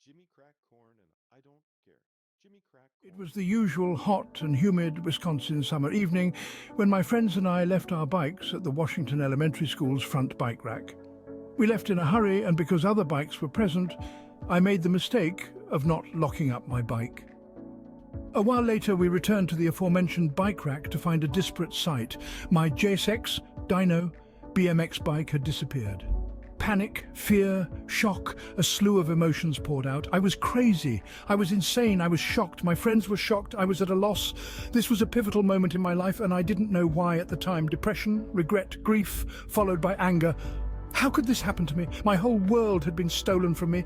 Jimmy cracked corn and I don't care. Jimmy cracked It corn. was the usual hot and humid Wisconsin summer evening when my friends and I left our bikes at the Washington Elementary School's front bike rack. We left in a hurry, and because other bikes were present, I made the mistake of not locking up my bike. A while later, we returned to the aforementioned bike rack to find a disparate sight. My JSX Dyno BMX bike had disappeared. Panic, fear, shock, a slew of emotions poured out. I was crazy. I was insane. I was shocked. My friends were shocked. I was at a loss. This was a pivotal moment in my life, and I didn't know why at the time. Depression, regret, grief, followed by anger. How could this happen to me? My whole world had been stolen from me.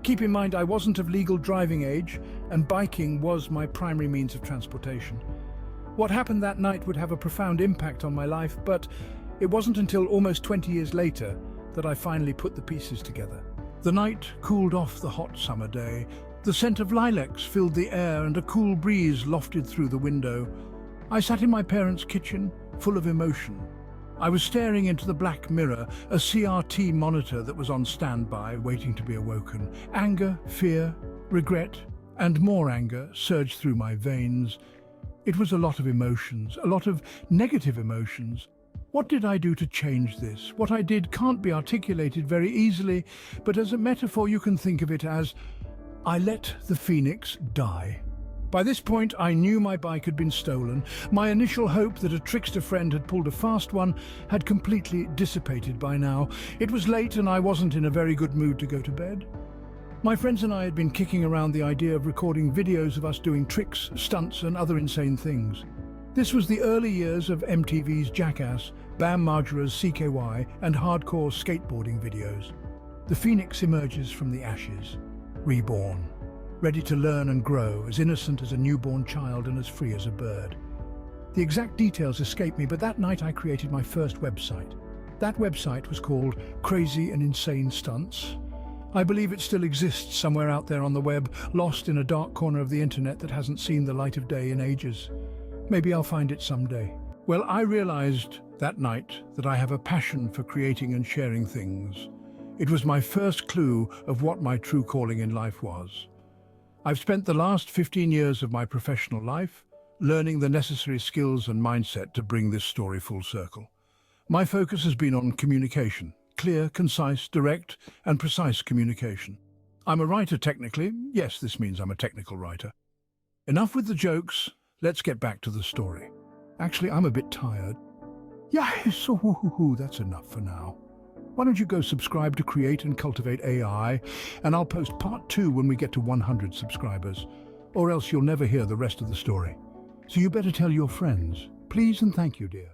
Keep in mind, I wasn't of legal driving age, and biking was my primary means of transportation. What happened that night would have a profound impact on my life, but it wasn't until almost 20 years later that I finally put the pieces together. The night cooled off the hot summer day. The scent of lilacs filled the air and a cool breeze lofted through the window. I sat in my parents' kitchen, full of emotion. I was staring into the black mirror, a CRT monitor that was on standby, waiting to be awoken. Anger, fear, regret, and more anger surged through my veins. It was a lot of emotions, a lot of negative emotions. What did I do to change this? What I did can't be articulated very easily, but as a metaphor you can think of it as, I let the phoenix die. By this point, I knew my bike had been stolen. My initial hope that a trickster friend had pulled a fast one had completely dissipated by now. It was late and I wasn't in a very good mood to go to bed. My friends and I had been kicking around the idea of recording videos of us doing tricks, stunts, and other insane things. This was the early years of MTV's Jackass, Bam Margera's CKY, and hardcore skateboarding videos. The phoenix emerges from the ashes, reborn, ready to learn and grow, as innocent as a newborn child and as free as a bird. The exact details escape me, but that night I created my first website. That website was called Crazy and Insane Stunts. I believe it still exists somewhere out there on the web, lost in a dark corner of the internet that hasn't seen the light of day in ages. Maybe I'll find it someday. Well, I realized that night that I have a passion for creating and sharing things. It was my first clue of what my true calling in life was. I've spent the last 15 years of my professional life learning the necessary skills and mindset to bring this story full circle. My focus has been on communication, clear, concise, direct, and precise communication. I'm a writer technically. Yes, this means I'm a technical writer. Enough with the jokes. Let's get back to the story. Actually, I'm a bit tired. Yeah, so that's enough for now. Why don't you go subscribe to Create and Cultivate AI, and I'll post part 2 when we get to 100 subscribers, or else you'll never hear the rest of the story. So you better tell your friends. Please and thank you, dear.